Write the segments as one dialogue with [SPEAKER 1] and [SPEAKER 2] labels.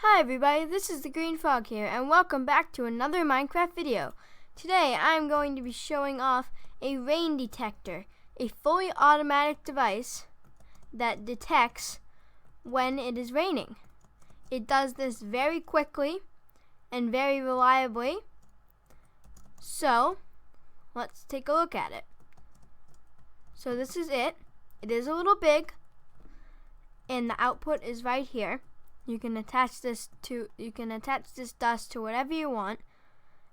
[SPEAKER 1] Hi everybody, this is TheGreenFrog here, and welcome back to another Minecraft video. Today I am going to be showing off a rain detector, a fully automatic device that detects when it is raining. It does this very quickly and very reliably, so let's take a look at it. So this is it. It is a little big, and the output is right here. You can attach this dust to whatever you want,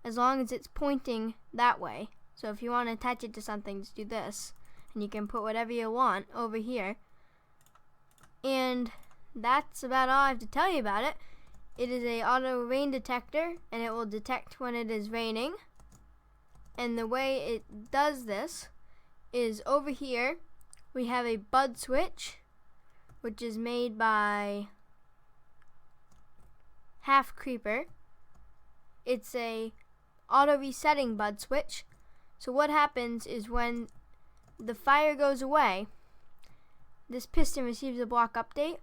[SPEAKER 1] as long as it's pointing that way. So if you want to attach it to something, just do this, and you can put whatever you want over here. And that's about all I have to tell you about it. It is a auto rain detector, and it will detect when it is raining. And the way it does this is over here we have a bud switch, which is made by Half Creeper. It's a auto resetting bud switch. So what happens is when the fire goes away, this piston receives a block update,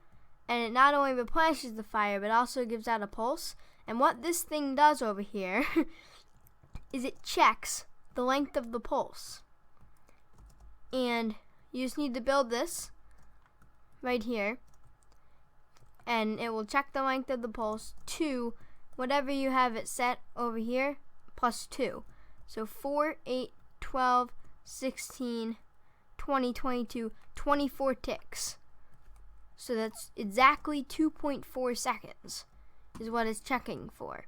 [SPEAKER 1] and it not only replenishes the fire but also gives out a pulse. And what this thing does over here is it checks the length of the pulse. And you just need to build this right here, and it will check the length of the pulse to whatever you have it set over here, plus 2. So 4, 8, 12, 16, 20, 22, 24 ticks. So that's exactly 2.4 seconds is what it's checking for.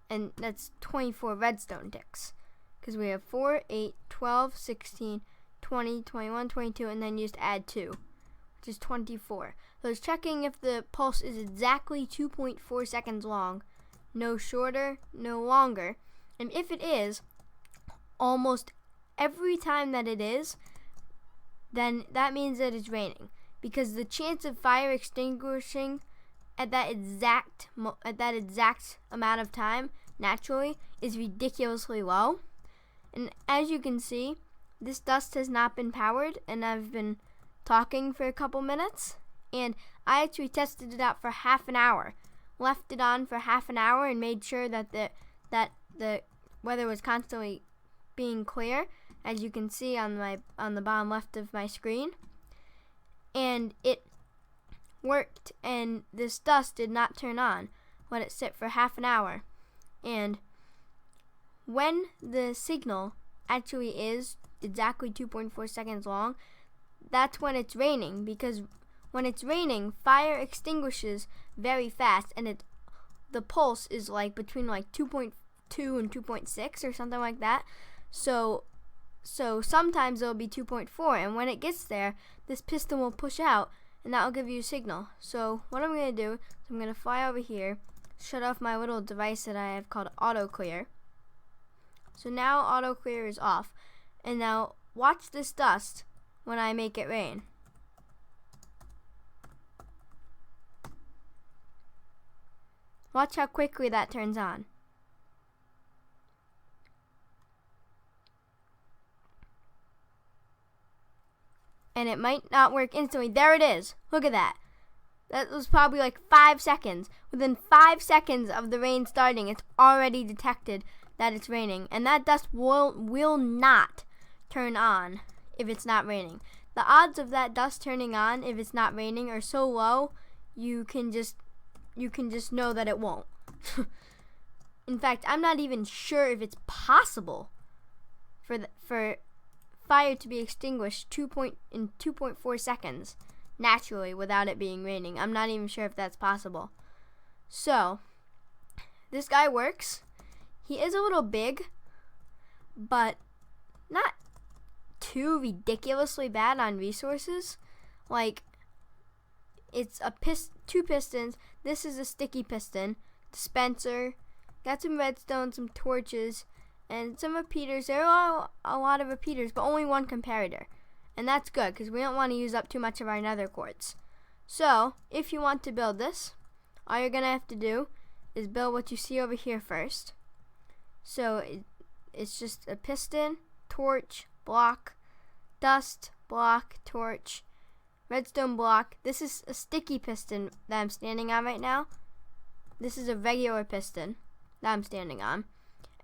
[SPEAKER 1] And that's 24 redstone ticks. Because we have 4, 8, 12, 16, 20, 21, 22, and then you just add 2. Which is 24. So it's checking if the pulse is exactly 2.4 seconds long, no shorter, no longer. And if it is, almost every time that it is, then that means that it's raining, because the chance of fire extinguishing at that exact amount of time naturally is ridiculously low. And as you can see, this dust has not been powered, and I've been talking for a couple minutes, and I actually tested it out for half an hour, left it on for half an hour, and made sure that the weather was constantly being clear, as you can see on the bottom left of my screen. And it worked, and this dust did not turn on. Let it sit for half an hour, and when the signal actually is exactly 2.4 seconds long, that's when it's raining, because when it's raining, fire extinguishes very fast, and the pulse is like between like 2.2 and 2.6 or something like that. So sometimes it'll be 2.4, and when it gets there, this piston will push out, and that will give you a signal. So what I'm going to do is I'm going to fly over here, shut off my little device that I have called auto clear. So now auto clear is off, and now watch this dust when I make it rain. Watch how quickly that turns on. And it might not work instantly. There it is. Look at that. That was probably like 5 seconds. Within 5 seconds of the rain starting, it's already detected that it's raining. And that dust will not turn on if it's not raining. The odds of that dust turning on if it's not raining are so low, you can just know that it won't. In fact, I'm not even sure if it's possible for fire to be extinguished in 2.4 seconds naturally without it being raining. I'm not even sure if that's possible. So this guy works. He is a little big, but not too ridiculously bad on resources. Like, it's two pistons. This is a sticky piston, dispenser, got some redstone, some torches, and some repeaters. There are a lot of repeaters, but only one comparator, and that's good because we don't want to use up too much of our nether quartz. So if you want to build this, all you're gonna have to do is build what you see over here first. So it's just a piston, torch, block, dust, block, torch, redstone block. This is a sticky piston that I'm standing on right now. This is a regular piston that I'm standing on.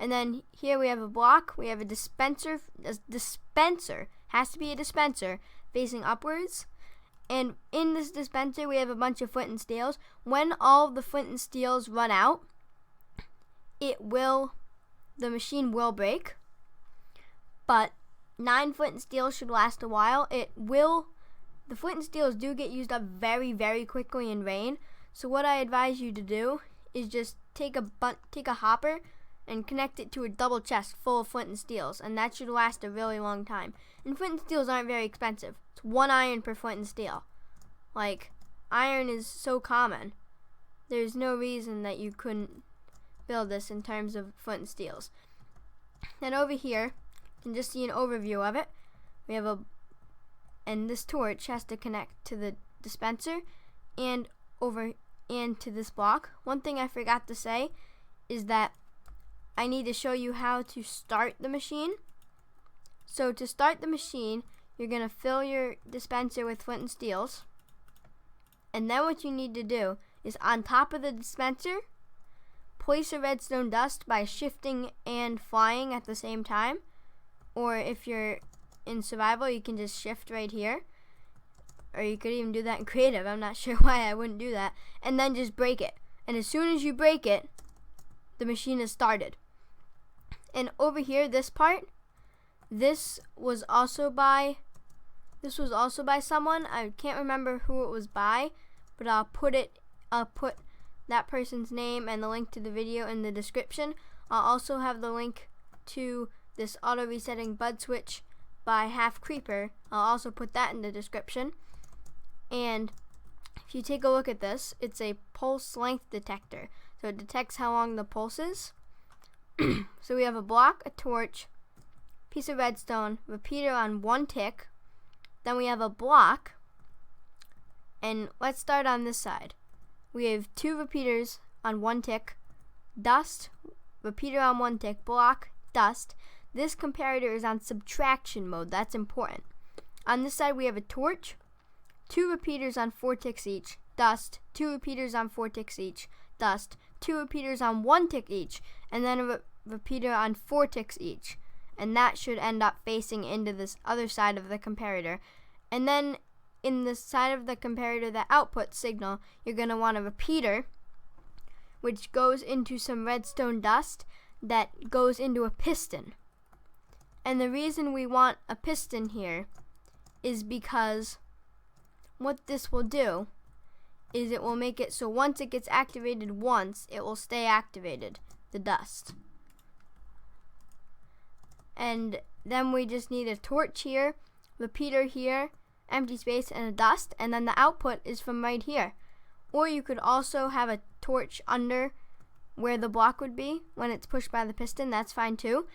[SPEAKER 1] And then here we have a block. We have a dispenser. A dispenser has to be a dispenser facing upwards. And in this dispenser, we have a bunch of flint and steels. When all of the flint and steels run out, the machine will break. But 9 flint and steels should last a while. The flint and steels do get used up very, very quickly in rain. So what I advise you to do is just take a hopper and connect it to a double chest full of flint and steels, and that should last a really long time. And flint and steels aren't very expensive. It's 1 iron per flint and steel. Like, iron is so common. There's no reason that you couldn't build this in terms of flint and steels. Then over here, you can just see an overview of it. We have and this torch has to connect to the dispenser and to this block. One thing I forgot to say is that I need to show you how to start the machine. So to start the machine, you're going to fill your dispenser with flint and steels. And then what you need to do is on top of the dispenser, place a redstone dust by shifting and flying at the same time. Or if you're in survival, you can just shift right here. Or you could even do that in creative. I'm not sure why I wouldn't do that. And then just break it. And as soon as you break it, the machine is started. And over here, this part, this was also by someone. I can't remember who it was by, but I'll put that person's name and the link to the video in the description. I'll also have the link to this auto resetting bud switch by Half Creeper. I'll also put that in the description. And if you take a look at this, it's a pulse length detector. So it detects how long the pulse is. So we have a block, a torch, piece of redstone, repeater on 1 tick. Then we have a block. And let's start on this side. We have 2 repeaters on 1 tick, dust, repeater on 1 tick, block, dust. This comparator is on subtraction mode. That's important. On this side we have a torch, 2 repeaters on 4 ticks each, dust, 2 repeaters on 4 ticks each, dust, 2 repeaters on 1 tick each, and then a repeater on 4 ticks each. And that should end up facing into this other side of the comparator. And then in the side of the comparator that outputs signal, you're going to want a repeater which goes into some redstone dust that goes into a piston. And the reason we want a piston here is because what this will do is it will make it so once it gets activated once, it will stay activated, the dust. And then we just need a torch here, repeater here, empty space, and a dust, and then the output is from right here. Or you could also have a torch under where the block would be when it's pushed by the piston. That's fine too.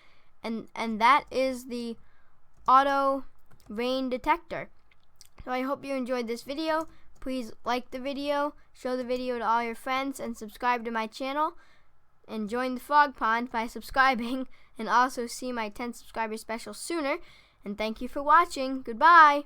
[SPEAKER 1] And that is the auto rain detector. So I hope you enjoyed this video. Please like the video, show the video to all your friends, and subscribe to my channel. And join the frog pond by subscribing, and also see my 10 subscriber special sooner. And thank you for watching. Goodbye.